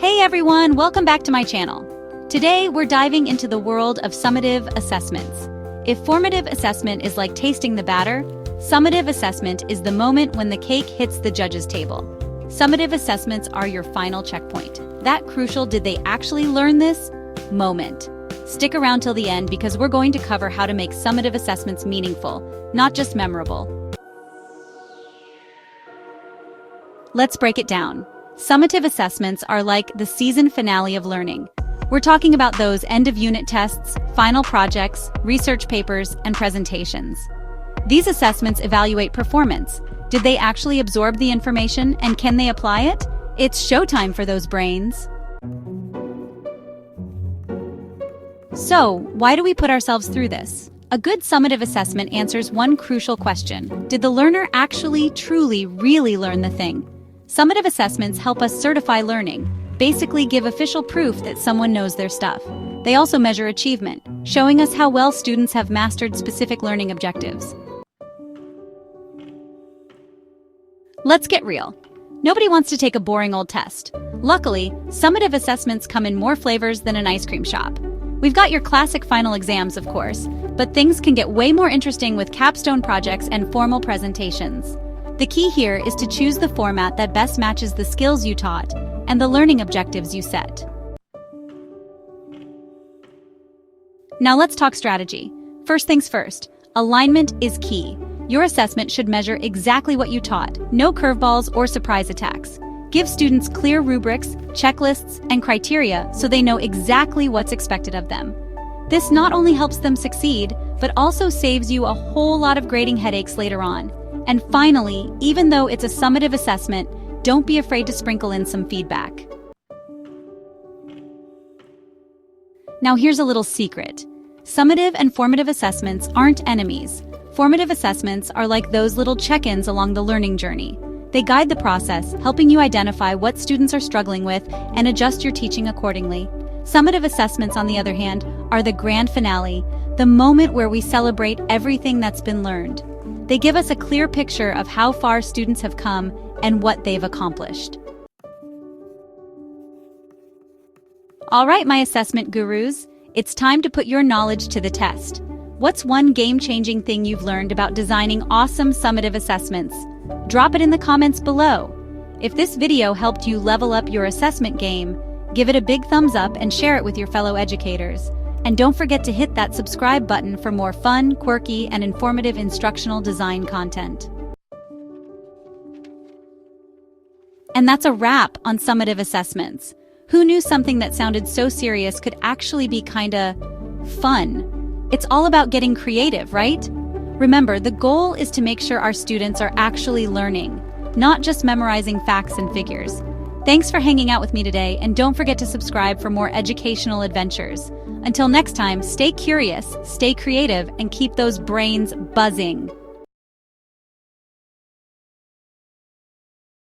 Hey everyone, welcome back to my channel. Today we're diving into the world of summative assessments. If formative assessment is like tasting the batter, summative assessment is the moment when the cake hits the judge's table. Summative assessments are your final checkpoint. That crucial "did they actually learn this?" moment. Stick around till the end because we're going to cover how to make summative assessments meaningful, not just memorable. Let's break it down. Summative assessments are like the season finale of learning. We're talking about those end-of-unit tests, final projects, research papers, and presentations. These assessments evaluate performance. Did they actually absorb the information, and can they apply it? It's showtime for those brains. So, why do we put ourselves through this? A good summative assessment answers one crucial question. Did the learner actually, truly, really learn the thing? Summative assessments help us certify learning, basically give official proof that someone knows their stuff. They also measure achievement, showing us how well students have mastered specific learning objectives. Let's get real. Nobody wants to take a boring old test. Luckily, summative assessments come in more flavors than an ice cream shop. We've got your classic final exams, of course, but things can get way more interesting with capstone projects and formal presentations. The key here is to choose the format that best matches the skills you taught and the learning objectives you set. Now let's talk strategy. First things first, alignment is key. Your assessment should measure exactly what you taught, no curveballs or surprise attacks. Give students clear rubrics, checklists, and criteria so they know exactly what's expected of them. This not only helps them succeed, but also saves you a whole lot of grading headaches later on. And finally, even though it's a summative assessment, don't be afraid to sprinkle in some feedback. Now here's a little secret. Summative and formative assessments aren't enemies. Formative assessments are like those little check-ins along the learning journey. They guide the process, helping you identify what students are struggling with and adjust your teaching accordingly. Summative assessments, on the other hand, are the grand finale, the moment where we celebrate everything that's been learned. They give us a clear picture of how far students have come and what they've accomplished. All right, my assessment gurus, it's time to put your knowledge to the test. What's one game-changing thing you've learned about designing awesome summative assessments? Drop it in the comments below. If this video helped you level up your assessment game, give it a big thumbs up and share it with your fellow educators. And don't forget to hit that subscribe button for more fun, quirky, and informative instructional design content. And that's a wrap on summative assessments. Who knew something that sounded so serious could actually be kinda fun? It's all about getting creative, right? Remember, the goal is to make sure our students are actually learning, not just memorizing facts and figures. Thanks for hanging out with me today, and don't forget to subscribe for more educational adventures. Until next time, stay curious, stay creative, and keep those brains buzzing.